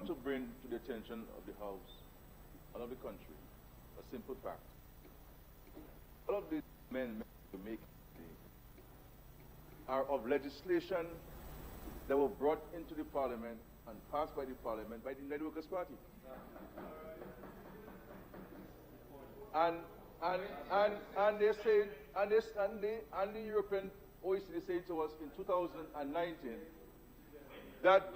want to bring to the attention of the House and of the country a simple fact. All of these men to make are of legislation that were brought into the Parliament and passed by the Parliament by the United Workers' Party. And they're saying, and the European OECD saying to us in 2019 that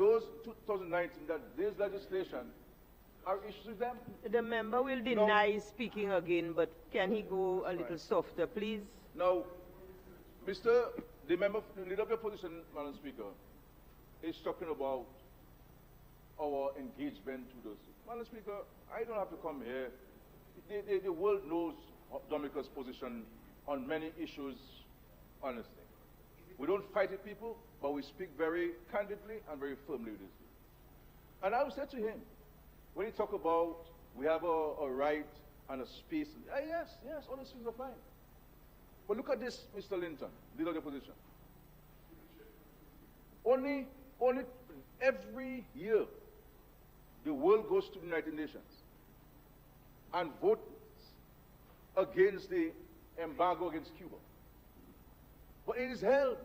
this legislation are issues with them. The member will deny speaking again, but can he go a little softer, please? Now, the leader of the opposition, Madam Speaker, is talking about our engagement to those. Madam Speaker, I don't have to come here. The world knows Dominica's position on many issues, honestly. We don't fight with people, but we speak very candidly and very firmly with this. And I will say to him, when he talk about we have a right and a space, yes, all these things are fine. But look at this, Mr. Linton, leader of the opposition. Only every year, the world goes to the United Nations and votes against the embargo against Cuba. But it is held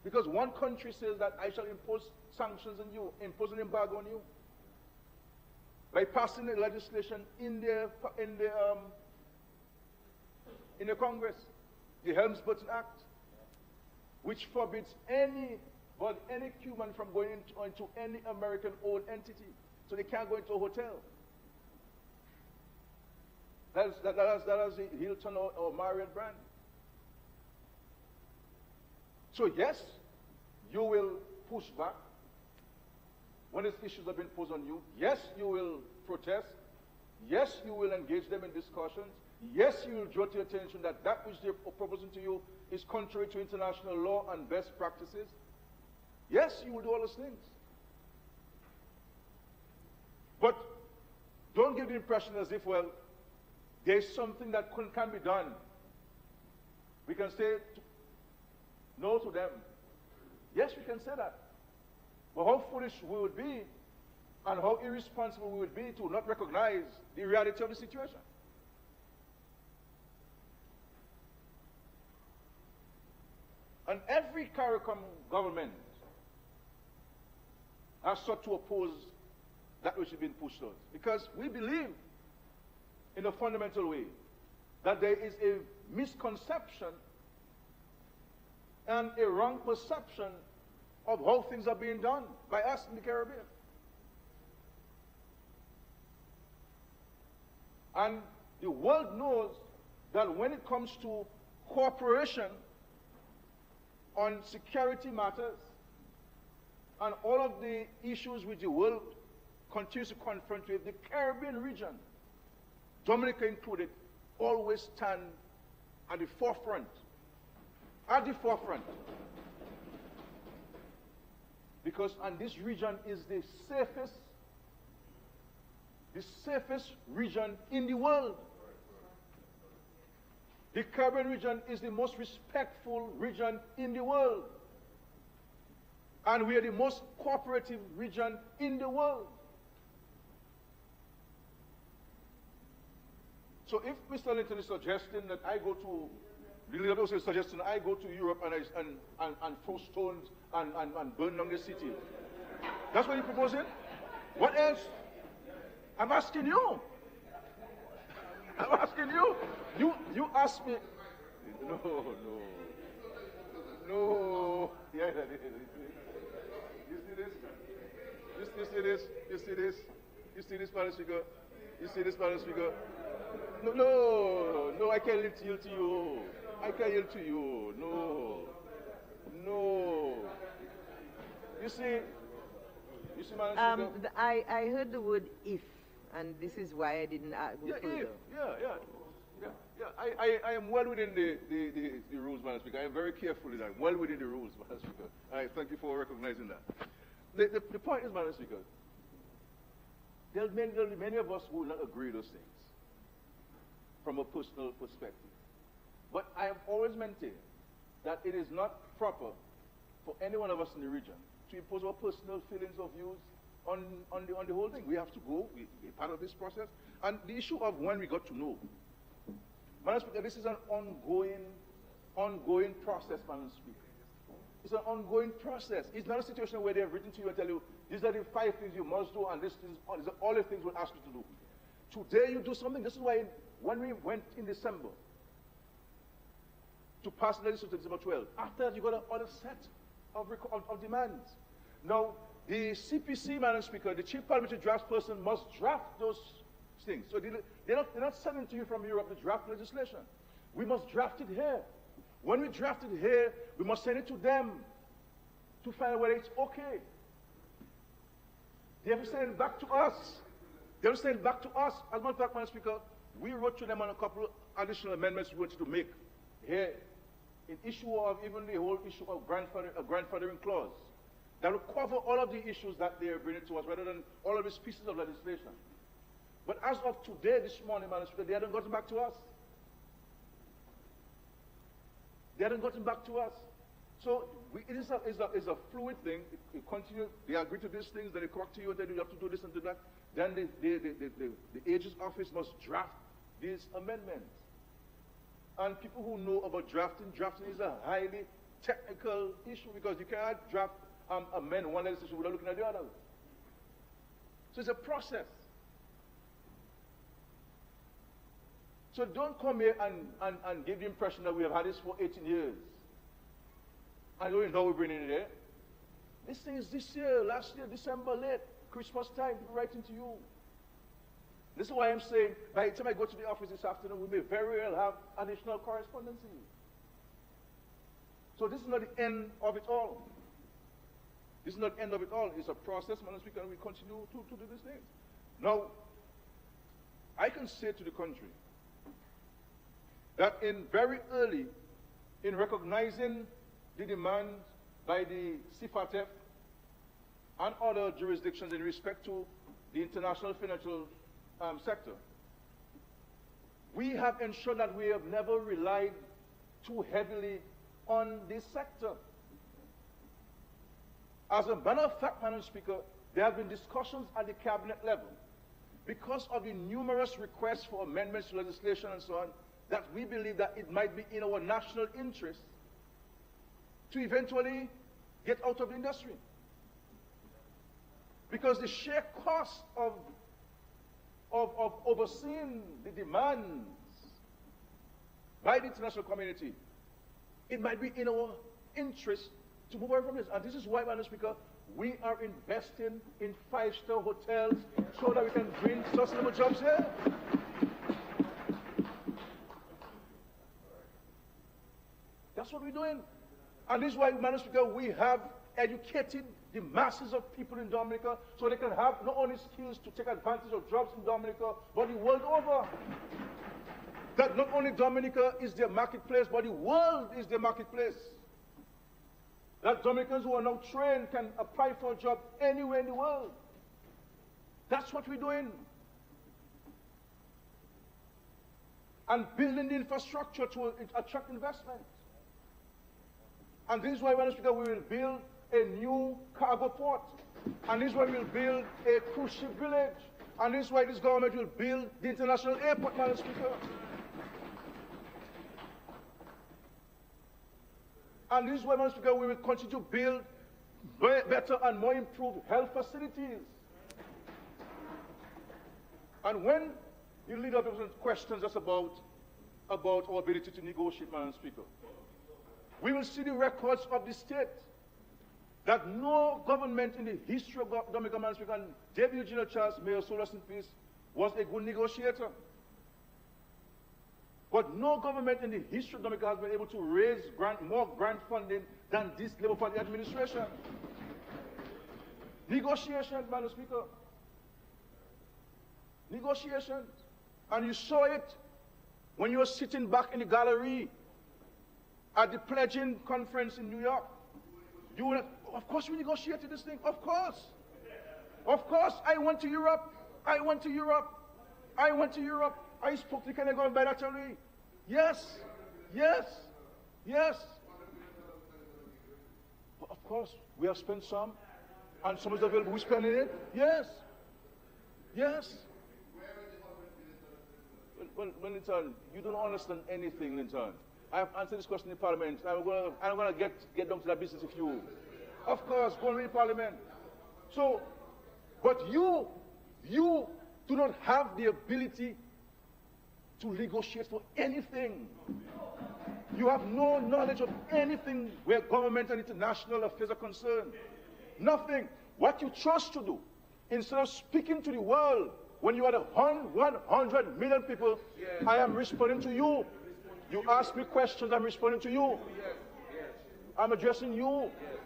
because one country says that I shall impose sanctions on you, impose an embargo on you, by passing the legislation in the Congress, the Helms-Burton Act, which forbids any Cuban from going into any American-owned entity, so they can't go into a hotel. That is the Hilton or Marriott brand. So yes, you will push back when these issues have been posed on you. Yes, you will protest. Yes, you will engage them in discussions. Yes, you will draw to your attention that which they're proposing to you is contrary to international law and best practices. Yes, you will do all those things. But don't give the impression as if, well, there's something that can be done. We can say no to them. Yes, we can say that. But how foolish we would be and how irresponsible we would be to not recognize the reality of the situation. And every CARICOM government has sought to oppose that which has been pushed on. Because we believe in a fundamental way that there is a misconception and a wrong perception of how things are being done by us in the Caribbean. And the world knows that when it comes to cooperation on security matters and all of the issues which the world continues to confront with, the Caribbean region, Dominica included, always stand at the forefront. At the forefront. Because and this region is the safest region in the world. The Caribbean region is the most respectful region in the world. And we are the most cooperative region in the world. So if Mr. Linton is suggesting that I go to, the leader is suggesting I go to Europe and throw stones and burn down the city, that's what you're proposing? What else? I'm asking you. I'm asking you. You ask me. No. Yeah. You see this? You see this? You see this? You see this, Madam Speaker? You see this, Madam Speaker? No, I can't yield to you. I can't yield to you. No. You see, Madam Speaker? I heard the word if, and this is why I didn't go further. I am well within the rules, Madam Speaker. I am very careful in that. Well within the rules, Madam Speaker. I thank you for recognizing that. The point is, Madam Speaker, there are many of us who will not agree with those things from a personal perspective. But I have always maintained that it is not proper for any one of us in the region to impose our personal feelings or views on the whole thing. We have to go, be part of this process. And the issue of when we got to know. Madam Speaker, this is an ongoing process, Madam Speaker. It's an ongoing process. It's not a situation where they have written to you and tell you, these are the 5 things you must do, and these are all the things we'll ask you to do. Today you do something. This is why when we went in December to pass the legislation December 12, after that you got another set of demands. Now, the CPC, Madam Speaker, the Chief Parliamentary Draftsperson must draft those things. So they're not sending to you from Europe the draft legislation. We must draft it here. When we draft it here, we must send it to them to find out whether it's okay. They have to send it back to us. They have to send it back to us. As a matter of fact, Madam Speaker, we wrote to them on a couple of additional amendments we wanted to make here. An issue of even the whole issue of a grandfathering clause that will cover all of the issues that they are bringing to us rather than all of these pieces of legislation. But as of today, this morning, Madam Speaker, they haven't gotten back to us. They haven't gotten back to us. So it is a fluid thing. It continues. They agree to these things, then they come back to you and then you have to do this and do that. Then the Age's office must draft these amendments. And people who know about drafting is a highly technical issue because you cannot amend one legislation without looking at the other. So it's a process. So don't come here and give the impression that we have had this for 18 years. I don't even know we're bringing it here. This thing is this year, last year, December late, Christmas time, people writing to you. This is why I'm saying, by the time I go to the office this afternoon, we may very well have additional correspondence. So this is not the end of it all. This is not the end of it all. It's a process, Madam Speaker, and we continue to do these things. Now, I can say to the country that very early in recognizing the demands by the CFATF and other jurisdictions in respect to the international financial sector, we have ensured that we have never relied too heavily on this sector. As a matter of fact, Madam Speaker, there have been discussions at the cabinet level because of the numerous requests for amendments to legislation and so on, that we believe that it might be in our national interest to eventually get out of the industry. Because the sheer cost of overseeing the demands by the international community, it might be in our interest to move away from this. And this is why, Madam Speaker, we are investing in 5-star hotels so that we can bring sustainable jobs here. That's what we're doing. And this is why, Madam Speaker, we have educated the masses of people in Dominica so they can have not only skills to take advantage of jobs in Dominica, but the world over. That not only Dominica is their marketplace, but the world is their marketplace. That Dominicans who are now trained can apply for a job anywhere in the world. That's what we're doing. And building the infrastructure to attract investment. And this is why, Madam Speaker, we will build a new cargo port. And this is why we will build a cruise ship village. And this is why this government will build the international airport, Madam Speaker. And this is why, Madam Speaker, we will continue to build better and more improved health facilities. And when you lead up with questions just about our ability to negotiate, Madam Speaker, we will see the records of the state that no government in the history of Dominica, Madam Speaker, and David Eugene Charles, Mayor Solas in peace, was a good negotiator. But no government in the history of Dominica has been able to raise more grant funding than this Labour Party administration. Negotiations, Madam Speaker. Negotiations. And you saw it when you were sitting back in the gallery at the pledging conference in New York. Of course we negotiated this thing. Of course. Of course. I went to Europe. I went to Europe. I went to Europe. I spoke to Canada government bilaterally. Yes. Yes. Yes. But of course, we have spent some. And some is available. Who's spending it? Yes. Yes. Well, Linton, you don't understand anything, Linton. I have answered this question in Parliament. I'm going to get down to that business with you. Of course, go and read Parliament. So, but you do not have the ability to negotiate for anything. You have no knowledge of anything where government and international affairs are concerned. Nothing. What you trust to do, instead of speaking to the world, when you are the 100 million people, yes. I am responding to you. You ask me questions, I'm responding to you. Yes. Yes. I'm addressing you. Yes.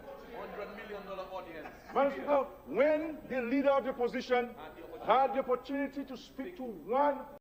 $100 million audience. Madam Speaker, when the leader of the opposition had the opportunity to speak to one